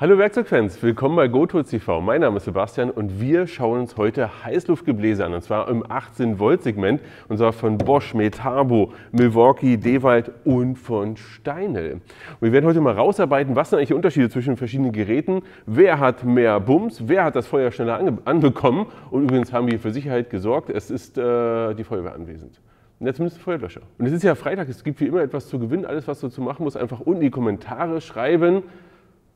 Hallo Werkzeugfans, willkommen bei GoTools TV. Mein Name ist Sebastian und wir schauen uns heute Heißluftgebläse an, und zwar im 18 Volt Segment, und zwar von Bosch, Metabo, Milwaukee, Dewalt und von Steinl. Und wir werden heute mal rausarbeiten, was sind eigentlich die Unterschiede zwischen verschiedenen Geräten, wer hat mehr Bums, wer hat das Feuer schneller anbekommen, und übrigens haben wir für Sicherheit gesorgt, es ist die Feuerwehr anwesend. Und jetzt zumindest ein Feuerlöscher. Und es ist ja Freitag, es gibt wie immer etwas zu gewinnen, alles was du zu machen musst, einfach unten in die Kommentare schreiben,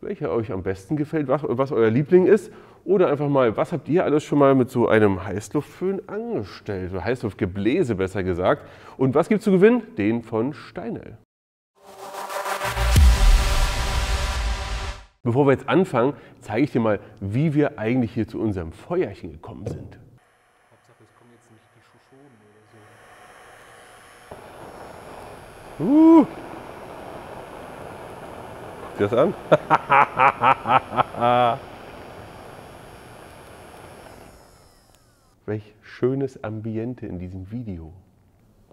welcher euch am besten gefällt, was euer Liebling ist, oder einfach mal, was habt ihr alles schon mal mit so einem Heißluftföhn angestellt, oder Heißluftgebläse besser gesagt, und was gibt es zu gewinnen? Den von Steinl. Bevor wir jetzt anfangen, zeige ich dir mal, wie wir eigentlich hier zu unserem Feuerchen gekommen sind. Hauptsache, es kommen jetzt nicht die Shoshonen oder so. Guck dir das an? Welch schönes Ambiente in diesem Video.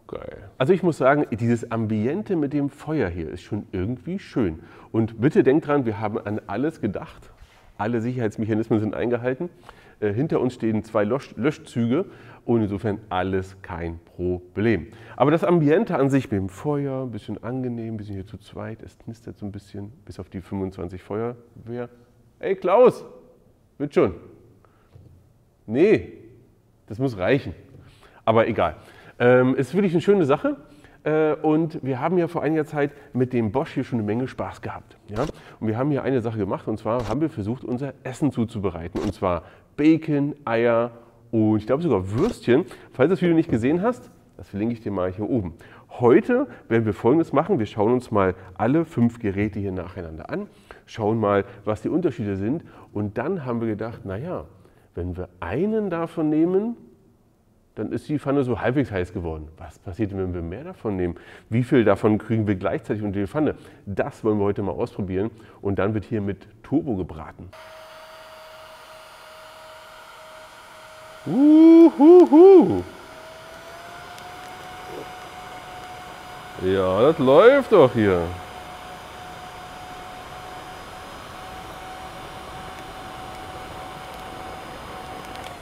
Geil. Also ich muss sagen, dieses Ambiente mit dem Feuer hier ist schon irgendwie schön. Und bitte denkt dran, wir haben an alles gedacht. Alle Sicherheitsmechanismen sind eingehalten. Hinter uns stehen 2 Löschzüge und insofern alles kein Problem. Aber das Ambiente an sich mit dem Feuer, ein bisschen angenehm, ein bisschen hier zu zweit, es knistert so ein bisschen, bis auf die 25 Feuerwehr. Ey Klaus, wird schon. Nee, das muss reichen. Aber egal. Ist wirklich eine schöne Sache. Und wir haben ja vor einiger Zeit mit dem Bosch hier schon eine Menge Spaß gehabt. Ja? Und wir haben hier eine Sache gemacht, und zwar haben wir versucht, unser Essen zuzubereiten. Und zwar Bacon, Eier und ich glaube sogar Würstchen. Falls du das Video nicht gesehen hast, das verlinke ich dir mal hier oben. Heute werden wir Folgendes machen. Wir schauen uns mal alle 5 Geräte hier nacheinander an, schauen mal, was die Unterschiede sind. Und dann haben wir gedacht, naja, wenn wir einen davon nehmen, dann ist die Pfanne so halbwegs heiß geworden. Was passiert, wenn wir mehr davon nehmen? Wie viel davon kriegen wir gleichzeitig unter die Pfanne? Das wollen wir heute mal ausprobieren. Und dann wird hier mit Turbo gebraten. Ja, das läuft doch hier.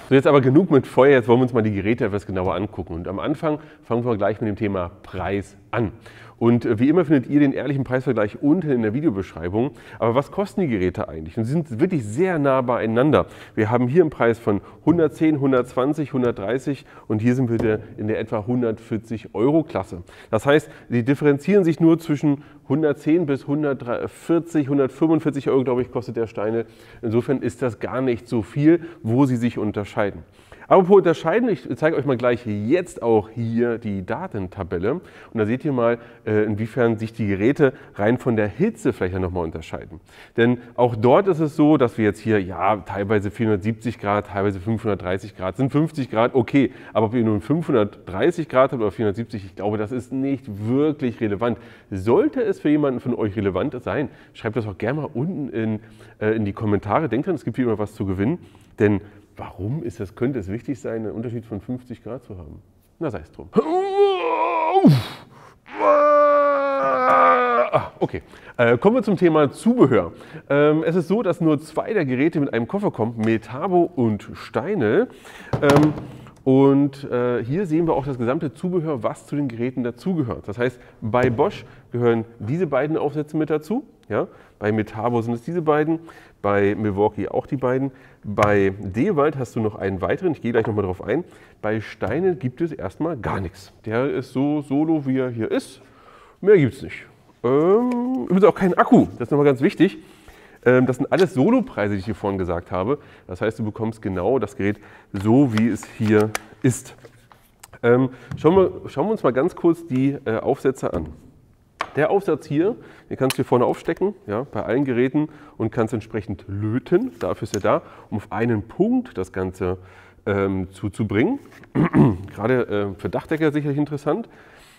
So, jetzt aber genug mit Feuer, jetzt wollen wir uns mal die Geräte etwas genauer angucken. Und am Anfang fangen wir gleich mit dem Thema Preis an. Und wie immer findet ihr den ehrlichen Preisvergleich unten in der Videobeschreibung. Aber was kosten die Geräte eigentlich? Und sie sind wirklich sehr nah beieinander. Wir haben hier einen Preis von 110, 120, 130 und hier sind wir in der etwa 140 Euro Klasse. Das heißt, die differenzieren sich nur zwischen 110 bis 140, 145 Euro, glaube ich, kostet der Steinl. Insofern ist das gar nicht so viel, wo sie sich unterscheiden. Apropos unterscheiden, ich zeige euch mal gleich jetzt auch hier die Datentabelle. Und da seht ihr mal, inwiefern sich die Geräte rein von der Hitzefläche nochmal unterscheiden. Denn auch dort ist es so, dass wir jetzt hier, ja, teilweise 470 Grad, teilweise 530 Grad, sind 50 Grad, okay. Aber ob ihr nun 530 Grad habt oder 470, ich glaube, das ist nicht wirklich relevant. Sollte es für jemanden von euch relevant sein, schreibt das auch gerne mal unten in die Kommentare. Denkt dran, es gibt hier immer was zu gewinnen. Denn warum könnte es wichtig sein, einen Unterschied von 50 Grad zu haben? Na, sei es drum. Okay, kommen wir zum Thema Zubehör. Es ist so, dass nur 2 der Geräte mit einem Koffer kommen, Metabo und Steinl. Und hier sehen wir auch das gesamte Zubehör, was zu den Geräten dazugehört. Das heißt, bei Bosch gehören diese beiden Aufsätze mit dazu. Ja? Bei Metabo sind es diese beiden, bei Milwaukee auch die beiden. Bei Dewalt hast du noch einen weiteren, ich gehe gleich nochmal drauf ein. Bei Steinl gibt es erstmal gar nichts. Der ist so solo, wie er hier ist. Mehr gibt es nicht. Übrigens auch kein Akku, das ist nochmal ganz wichtig. Das sind alles Solopreise, die ich hier vorhin gesagt habe. Das heißt, du bekommst genau das Gerät so, wie es hier ist. Schauen wir uns mal ganz kurz die Aufsätze an. Der Aufsatz hier, den kannst du hier vorne aufstecken, ja, bei allen Geräten, und kannst entsprechend löten. Dafür ist er da, um auf einen Punkt das Ganze zuzubringen. Gerade für Dachdecker sicherlich interessant.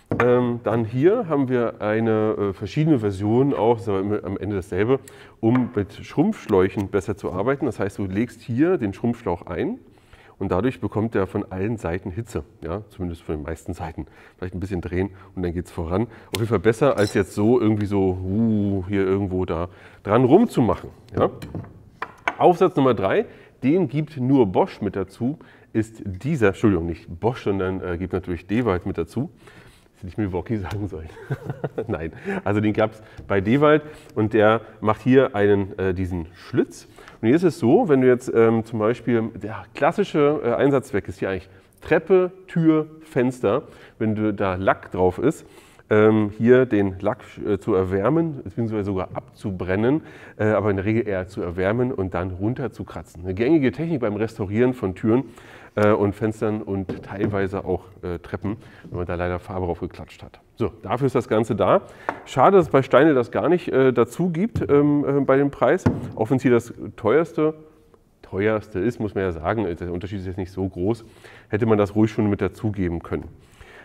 Dann hier haben wir eine verschiedene Version, auch ist aber immer am Ende dasselbe, um mit Schrumpfschläuchen besser zu arbeiten. Das heißt, du legst hier den Schrumpfschlauch ein und dadurch bekommt er von allen Seiten Hitze, ja, zumindest von den meisten Seiten. Vielleicht ein bisschen drehen und dann geht es voran. Auf jeden Fall besser, als jetzt so irgendwie so hier irgendwo da dran rumzumachen. Ja. Aufsatz Nummer 3, den gibt nur Bosch mit dazu, ist dieser, Entschuldigung, nicht Bosch, sondern gibt natürlich Dewald mit dazu. Hätte ich Milwaukee sagen sollen. Nein, also den gab es bei Dewald und der macht hier diesen Schlitz. Und hier ist es so, wenn du jetzt zum Beispiel, der klassische Einsatzzweck ist hier eigentlich Treppe, Tür, Fenster. Wenn du da Lack drauf ist, hier den Lack zu erwärmen, beziehungsweise sogar abzubrennen, aber in der Regel eher zu erwärmen und dann runter zu kratzen. Eine gängige Technik beim Restaurieren von Türen und Fenstern und teilweise auch Treppen, wenn man da leider Farbe drauf geklatscht hat. So, dafür ist das Ganze da. Schade, dass es bei Steinle das gar nicht dazu gibt bei dem Preis, auch wenn es hier das teuerste ist, muss man ja sagen, der Unterschied ist jetzt nicht so groß, hätte man das ruhig schon mit dazugeben können.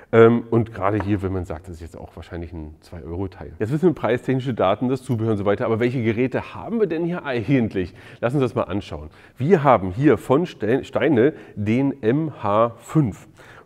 Und gerade hier, wenn man sagt, das ist jetzt auch wahrscheinlich ein 2-Euro-Teil. Jetzt wissen wir preistechnische Daten, das Zubehör und so weiter, aber welche Geräte haben wir denn hier eigentlich? Lass uns das mal anschauen. Wir haben hier von Steinle den MH5,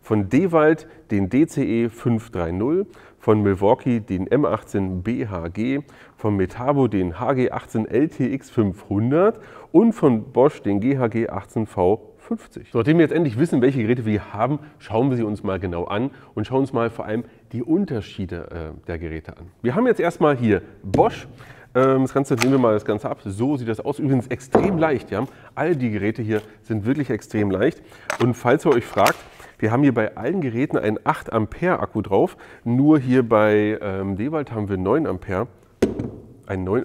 von Dewald den DCE 530, von Milwaukee den M18 BHG, von Metabo den HG18 LTX 500 und von Bosch den GHG 18V 50. So, nachdem wir jetzt endlich wissen, welche Geräte wir haben, schauen wir sie uns mal genau an und schauen uns mal vor allem die Unterschiede der Geräte an. Wir haben jetzt erstmal hier Bosch. Das Ganze, nehmen wir mal das Ganze ab. So sieht das aus. Übrigens extrem leicht. Ja? All die Geräte hier sind wirklich extrem leicht. Und falls ihr euch fragt, wir haben hier bei allen Geräten einen 8 Ampere Akku drauf. Nur hier bei Dewald haben wir 9 Ampere.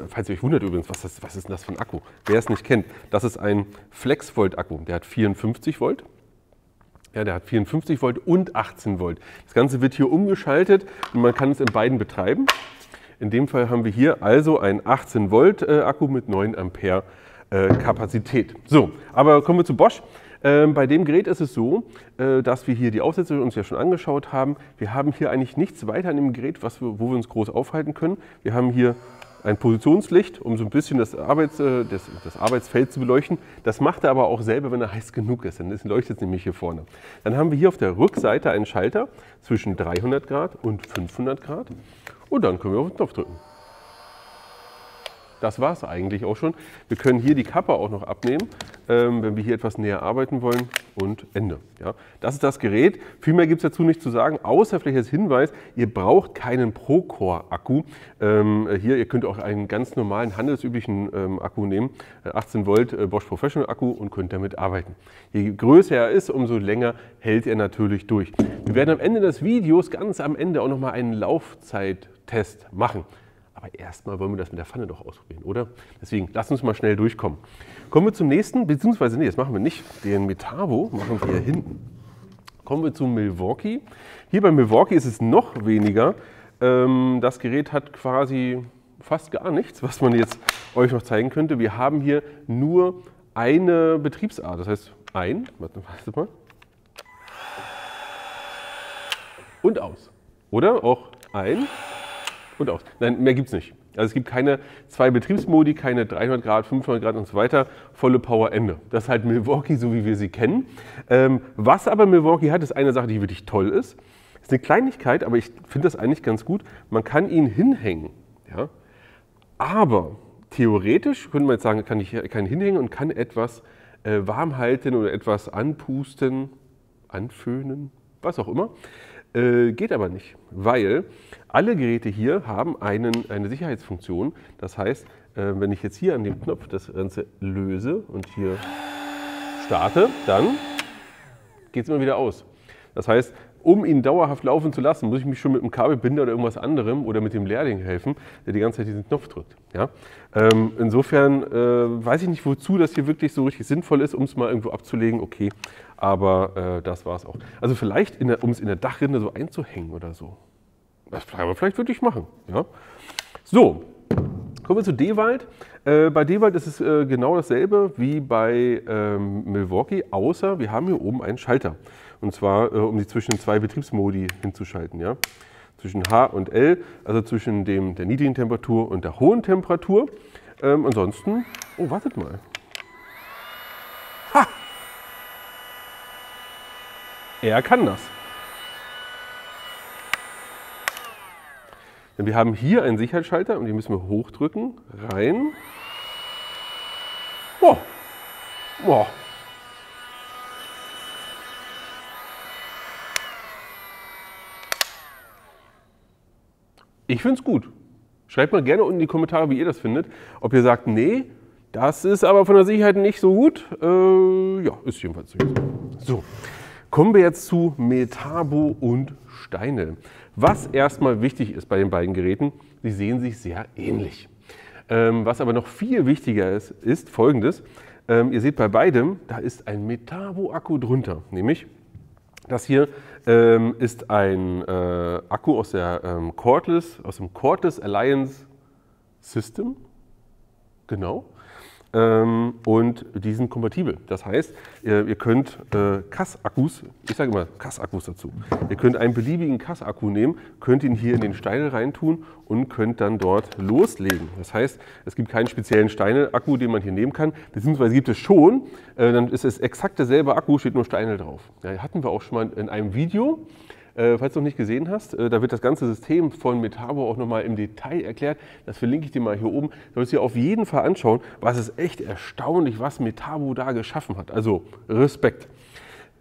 Falls ihr euch wundert übrigens, was ist denn das für ein Akku? Wer es nicht kennt, das ist ein Flex-Volt-Akku. Der hat 54 Volt. Ja, der hat 54 Volt und 18 Volt. Das Ganze wird hier umgeschaltet und man kann es in beiden betreiben. In dem Fall haben wir hier also einen 18 Volt Akku mit 9 Ampere Kapazität. So, aber kommen wir zu Bosch. Bei dem Gerät ist es so, dass wir hier die Aufsätze uns ja schon angeschaut haben. Wir haben hier eigentlich nichts weiter an dem Gerät, wo wir uns groß aufhalten können. Wir haben hier ein Positionslicht, um so ein bisschen das Arbeitsfeld zu beleuchten. Das macht er aber auch selber, wenn er heiß genug ist. Dann leuchtet es nämlich hier vorne. Dann haben wir hier auf der Rückseite einen Schalter zwischen 300 Grad und 500 Grad. Und dann können wir auf den Knopf drücken. Das war es eigentlich auch schon. Wir können hier die Kappe auch noch abnehmen, wenn wir hier etwas näher arbeiten wollen und Ende. Ja, das ist das Gerät. Viel mehr gibt es dazu nicht zu sagen, außer vielleicht als Hinweis, ihr braucht keinen Procore-Akku. Hier, ihr könnt auch einen ganz normalen, handelsüblichen Akku nehmen, 18 Volt Bosch Professional Akku und könnt damit arbeiten. Je größer er ist, umso länger hält er natürlich durch. Wir werden am Ende des Videos, ganz am Ende, auch nochmal einen Laufzeittest machen. Aber erstmal wollen wir das mit der Pfanne doch ausprobieren, oder? Deswegen, lasst uns mal schnell durchkommen. Kommen wir zum nächsten, beziehungsweise, nee, das machen wir nicht. Den Metabo machen wir hier hinten. Kommen wir zu Milwaukee. Hier bei Milwaukee ist es noch weniger. Das Gerät hat quasi fast gar nichts, was man jetzt euch noch zeigen könnte. Wir haben hier nur eine Betriebsart. Das heißt, warte mal. Und aus. Oder auch ein und aus. Nein, mehr gibt es nicht. Also es gibt keine 2 Betriebsmodi, keine 300 Grad, 500 Grad und so weiter. Volle Power, Ende. Das ist halt Milwaukee, so wie wir sie kennen. Was aber Milwaukee hat, ist eine Sache, die wirklich toll ist. Ist eine Kleinigkeit, aber ich finde das eigentlich ganz gut. Man kann ihn hinhängen. Ja? Aber theoretisch könnte man jetzt sagen, kann ich ihn hinhängen und kann etwas warm halten oder etwas anpusten, anföhnen, was auch immer. Geht aber nicht, weil alle Geräte hier haben eine Sicherheitsfunktion. Das heißt, wenn ich jetzt hier an dem Knopf das Ganze löse und hier starte, dann geht es immer wieder aus. Das heißt, um ihn dauerhaft laufen zu lassen, muss ich mich schon mit einem Kabelbinder oder irgendwas anderem oder mit dem Lehrling helfen, der die ganze Zeit diesen Knopf drückt. Ja? Insofern weiß ich nicht, wozu das hier wirklich so richtig sinnvoll ist, um es mal irgendwo abzulegen, okay, aber das war es auch. Also vielleicht, um es in der Dachrinne so einzuhängen oder so. Das kann man vielleicht wirklich machen. Ja? So, kommen wir zu Dewald. Bei Dewald ist es genau dasselbe wie bei Milwaukee, außer wir haben hier oben einen Schalter. Und zwar, um die zwischen 2 Betriebsmodi hinzuschalten. Ja? Zwischen H und L, also zwischen der niedrigen Temperatur und der hohen Temperatur. Ansonsten, oh, wartet mal. Ha! Er kann das. Denn wir haben hier einen Sicherheitsschalter und den müssen wir hochdrücken, rein. Oh. Oh. Ich finde es gut. Schreibt mal gerne unten in die Kommentare, wie ihr das findet. Ob ihr sagt, nee, das ist aber von der Sicherheit nicht so gut. Ja, ist jedenfalls so. So, kommen wir jetzt zu Metabo und Steinl. Was erstmal wichtig ist bei den beiden Geräten, sie sehen sich sehr ähnlich. Was aber noch viel wichtiger ist Folgendes. Ihr seht bei beidem, da ist ein Metabo-Akku drunter, nämlich das hier ist ein Akku aus der aus dem Cordless Alliance System, genau, und die sind kompatibel. Das heißt, ihr könnt CAS-Akkus, ich sage immer CAS-Akkus dazu, ihr könnt einen beliebigen CAS-Akku nehmen, könnt ihn hier in den Steinl reintun und könnt dann dort loslegen. Das heißt, es gibt keinen speziellen Steinl-Akku, den man hier nehmen kann, beziehungsweise gibt es schon, dann ist es exakt derselbe Akku, steht nur Steinl drauf. Ja, hatten wir auch schon mal in einem Video. Falls du noch nicht gesehen hast, da wird das ganze System von Metabo auch nochmal im Detail erklärt. Das verlinke ich dir mal hier oben. Du sollst dir auf jeden Fall anschauen, was ist echt erstaunlich, was Metabo da geschaffen hat. Also Respekt.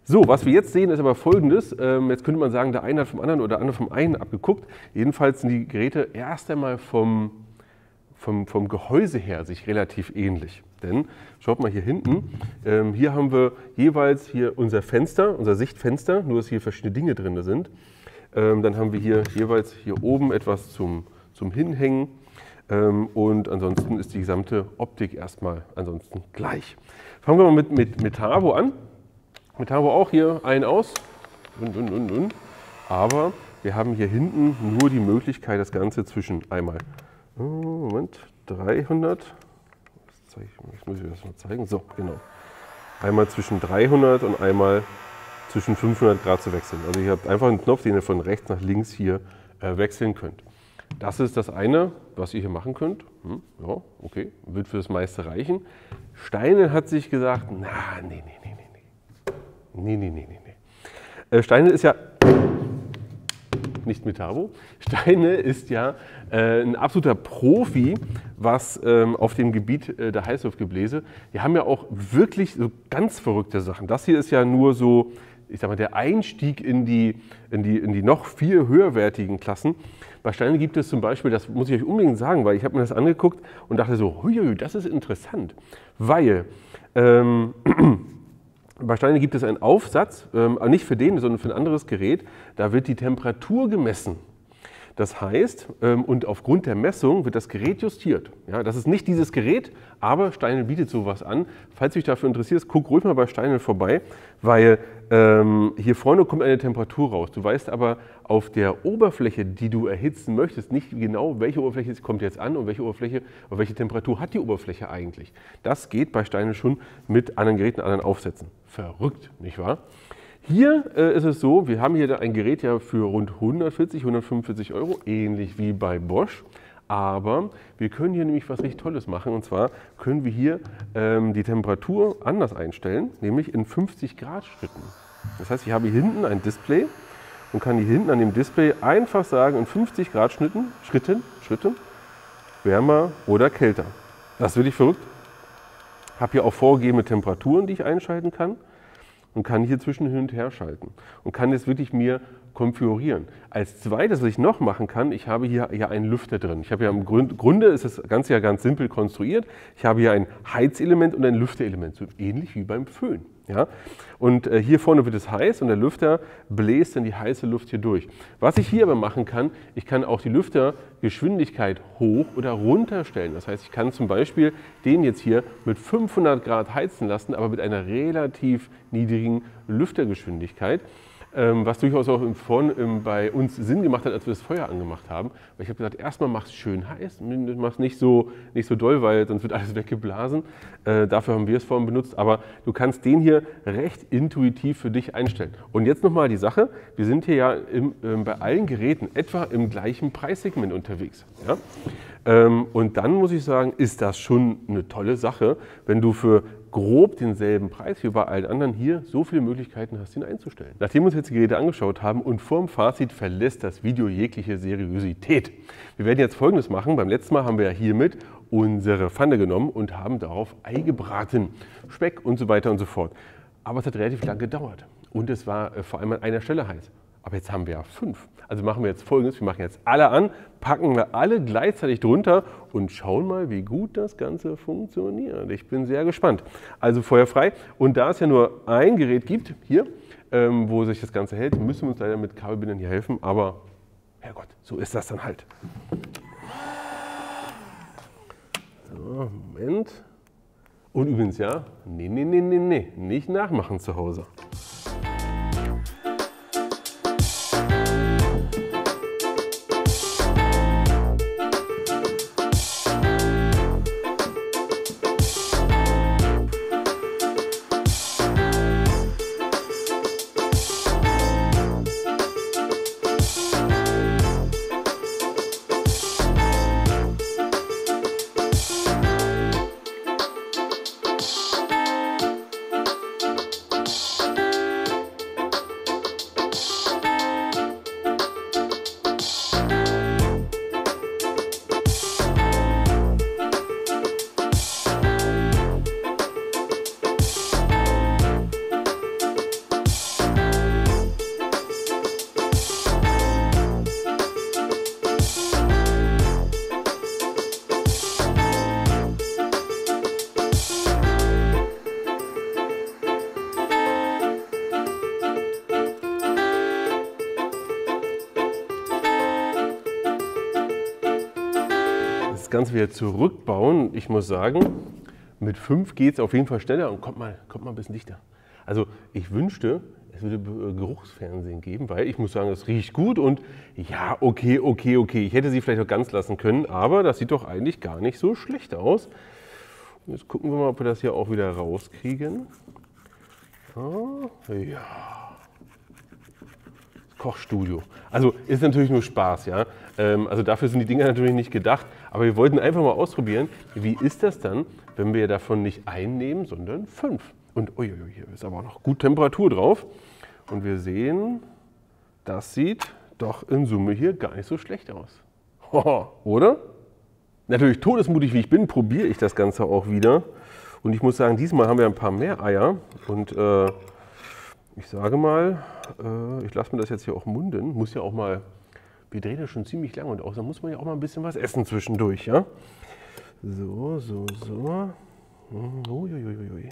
So, was wir jetzt sehen, ist aber Folgendes. Jetzt könnte man sagen, der eine hat vom anderen oder der andere vom einen abgeguckt. Jedenfalls sind die Geräte erst einmal vom Gehäuse her sich relativ ähnlich. Denn, schaut mal hier hinten, hier haben wir jeweils hier unser Fenster, unser Sichtfenster, nur dass hier verschiedene Dinge drin sind. Dann haben wir hier jeweils hier oben etwas zum Hinhängen und ansonsten ist die gesamte Optik erstmal ansonsten gleich. Fangen wir mal mit Metabo an. Metabo auch hier ein aus, aber wir haben hier hinten nur die Möglichkeit, das Ganze zwischen einmal, Moment, 300, ich muss das mal zeigen, so, genau, einmal zwischen 300 und einmal zwischen 500 Grad zu wechseln. Also ihr habt einfach einen Knopf, den ihr von rechts nach links hier wechseln könnt. Das ist das eine, was ihr hier machen könnt. Ja, okay, wird für das meiste reichen. Steinl hat sich gesagt, na, nee. Steinl ist ja nicht Metabo. Steinl ist ja ein absoluter Profi, was auf dem Gebiet der Heißluftgebläse. Die haben ja auch wirklich so ganz verrückte Sachen. Das hier ist ja nur so, ich sag mal, der Einstieg in die noch viel höherwertigen Klassen. Bei Steinl gibt es zum Beispiel, das muss ich euch unbedingt sagen, weil ich habe mir das angeguckt und dachte so, hui, das ist interessant, weil bei Steinl gibt es einen Aufsatz, nicht für den, sondern für ein anderes Gerät, da wird die Temperatur gemessen. Das heißt, und aufgrund der Messung wird das Gerät justiert. Ja, das ist nicht dieses Gerät, aber Steinl bietet sowas an. Falls du dich dafür interessierst, guck ruhig mal bei Steinl vorbei, weil hier vorne kommt eine Temperatur raus. Du weißt aber auf der Oberfläche, die du erhitzen möchtest, nicht genau, welche Oberfläche kommt jetzt an und welche Temperatur hat die Oberfläche eigentlich. Das geht bei Steinl schon mit anderen Geräten, anderen Aufsätzen. Verrückt, nicht wahr? Hier ist es so, wir haben hier ein Gerät ja für rund 140, 145 €, ähnlich wie bei Bosch. Aber wir können hier nämlich was richtig Tolles machen. Und zwar können wir hier die Temperatur anders einstellen, nämlich in 50 Grad Schritten. Das heißt, ich habe hier hinten ein Display und kann hier hinten an dem Display einfach sagen, in 50 Grad Schritten, wärmer oder kälter. Das ist wirklich verrückt. Ich habe hier auch vorgegebene Temperaturen, die ich einschalten kann. Und kann hier zwischen hin und her schalten und kann jetzt wirklich mir konfigurieren. Als zweites, was ich noch machen kann, ich habe hier einen Lüfter drin. Ich habe ja im Grunde ist das Ganze ja ganz simpel konstruiert. Ich habe hier ein Heizelement und ein Lüfterelement, so ähnlich wie beim Föhn. Ja? Und hier vorne wird es heiß und der Lüfter bläst dann die heiße Luft hier durch. Was ich hier aber machen kann, ich kann auch die Lüftergeschwindigkeit hoch oder runter stellen. Das heißt, ich kann zum Beispiel den jetzt hier mit 500 Grad heizen lassen, aber mit einer relativ niedrigen Lüftergeschwindigkeit. Was durchaus auch bei uns Sinn gemacht hat, als wir das Feuer angemacht haben. Weil ich habe gesagt, erstmal mach es schön heiß, mach es nicht so doll, weil sonst wird alles weggeblasen. Dafür haben wir es vorhin benutzt. Aber du kannst den hier recht intuitiv für dich einstellen. Und jetzt nochmal die Sache, wir sind hier ja bei allen Geräten etwa im gleichen Preissegment unterwegs. Ja? Und dann muss ich sagen, ist das schon eine tolle Sache, wenn du für grob denselben Preis wie bei allen anderen hier so viele Möglichkeiten hast, ihn einzustellen. Nachdem wir uns jetzt die Geräte angeschaut haben und vorm Fazit verlässt das Video jegliche Seriosität. Wir werden jetzt Folgendes machen. Beim letzten Mal haben wir ja hiermit unsere Pfanne genommen und haben darauf Ei gebraten, Speck und so weiter und so fort. Aber es hat relativ lang gedauert und es war vor allem an einer Stelle heiß. Aber jetzt haben wir ja 5. Also machen wir jetzt Folgendes, wir machen jetzt alle an, packen wir alle gleichzeitig drunter und schauen mal, wie gut das Ganze funktioniert. Ich bin sehr gespannt. Also Feuer frei. Und da es ja nur ein Gerät gibt, hier, wo sich das Ganze hält, müssen wir uns leider mit Kabelbindern hier helfen. Aber Herrgott, so ist das dann halt. So, Moment. Und übrigens ja, nee, nicht nachmachen zu Hause. Das Ganze wieder zurückbauen. Ich muss sagen, mit 5 geht es auf jeden Fall schneller und kommt mal ein bisschen dichter. Also ich wünschte, es würde Geruchsfernsehen geben, weil ich muss sagen, es riecht gut und ja, okay. Ich hätte sie vielleicht auch ganz lassen können, aber das sieht doch eigentlich gar nicht so schlecht aus. Jetzt gucken wir mal, ob wir das hier auch wieder rauskriegen. Oh, ja. Kochstudio. Also ist natürlich nur Spaß, ja. Also dafür sind die Dinger natürlich nicht gedacht, aber wir wollten einfach mal ausprobieren, wie ist das dann, wenn wir davon nicht einen nehmen, sondern 5. Und uiuiui, hier ist aber auch noch gut Temperatur drauf. Und wir sehen, das sieht doch in Summe hier gar nicht so schlecht aus. Oder? Natürlich todesmutig wie ich bin, probiere ich das Ganze auch wieder. Und ich muss sagen, diesmal haben wir ein paar mehr Eier. Und ich sage mal, ich lasse mir das jetzt hier auch munden. Muss ja auch mal, wir drehen das schon ziemlich lange und außerdem muss man ja auch mal ein bisschen was essen zwischendurch, ja? So. Uiuiui.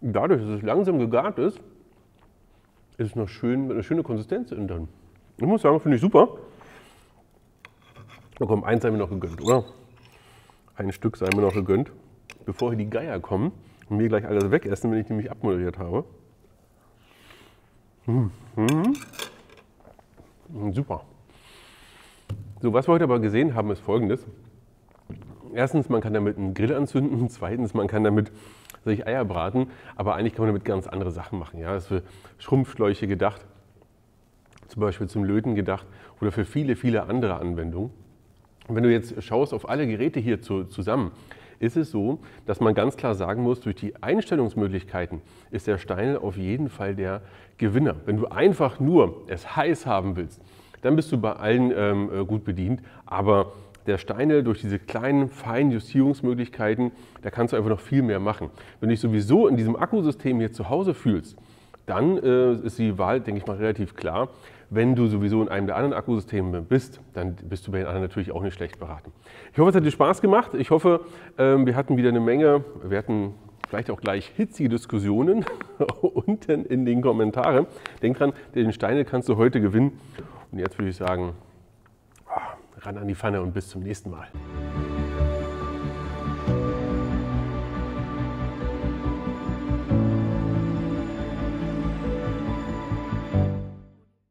Dadurch, dass es langsam gegart ist, ist es noch schön, eine schöne Konsistenz innen drin. Ich muss sagen, finde ich super. Na komm, eins sei mir noch gegönnt, oder? Ein Stück sei mir noch gegönnt, bevor hier die Geier kommen und mir gleich alles wegessen, wenn ich nämlich abmoderiert habe. Super. So, was wir heute aber gesehen haben, ist Folgendes. Erstens, man kann damit einen Grill anzünden. Zweitens, man kann damit sich Eier braten. Aber eigentlich kann man damit ganz andere Sachen machen. Ja? Das ist für Schrumpfschläuche gedacht, zum Beispiel zum Löten gedacht oder für viele andere Anwendungen. Und wenn du jetzt schaust auf alle Geräte hier zusammen, ist es so, dass man ganz klar sagen muss, durch die Einstellungsmöglichkeiten ist der Steinl auf jeden Fall der Gewinner. Wenn du einfach nur es heiß haben willst, dann bist du bei allen gut bedient. Aber der Steinl durch diese kleinen, feinen Justierungsmöglichkeiten, da kannst du einfach noch viel mehr machen. Wenn du dich sowieso in diesem Akkusystem hier zu Hause fühlst, dann ist die Wahl, denke ich mal, relativ klar. Wenn du sowieso in einem der anderen Akkusysteme bist, dann bist du bei den anderen natürlich auch nicht schlecht beraten. Ich hoffe, es hat dir Spaß gemacht. Ich hoffe, wir hatten wieder eine Menge, wir hatten vielleicht auch gleich hitzige Diskussionen unten in den Kommentaren. Denk dran, den Steinl kannst du heute gewinnen. Und jetzt würde ich sagen, ran an die Pfanne und bis zum nächsten Mal.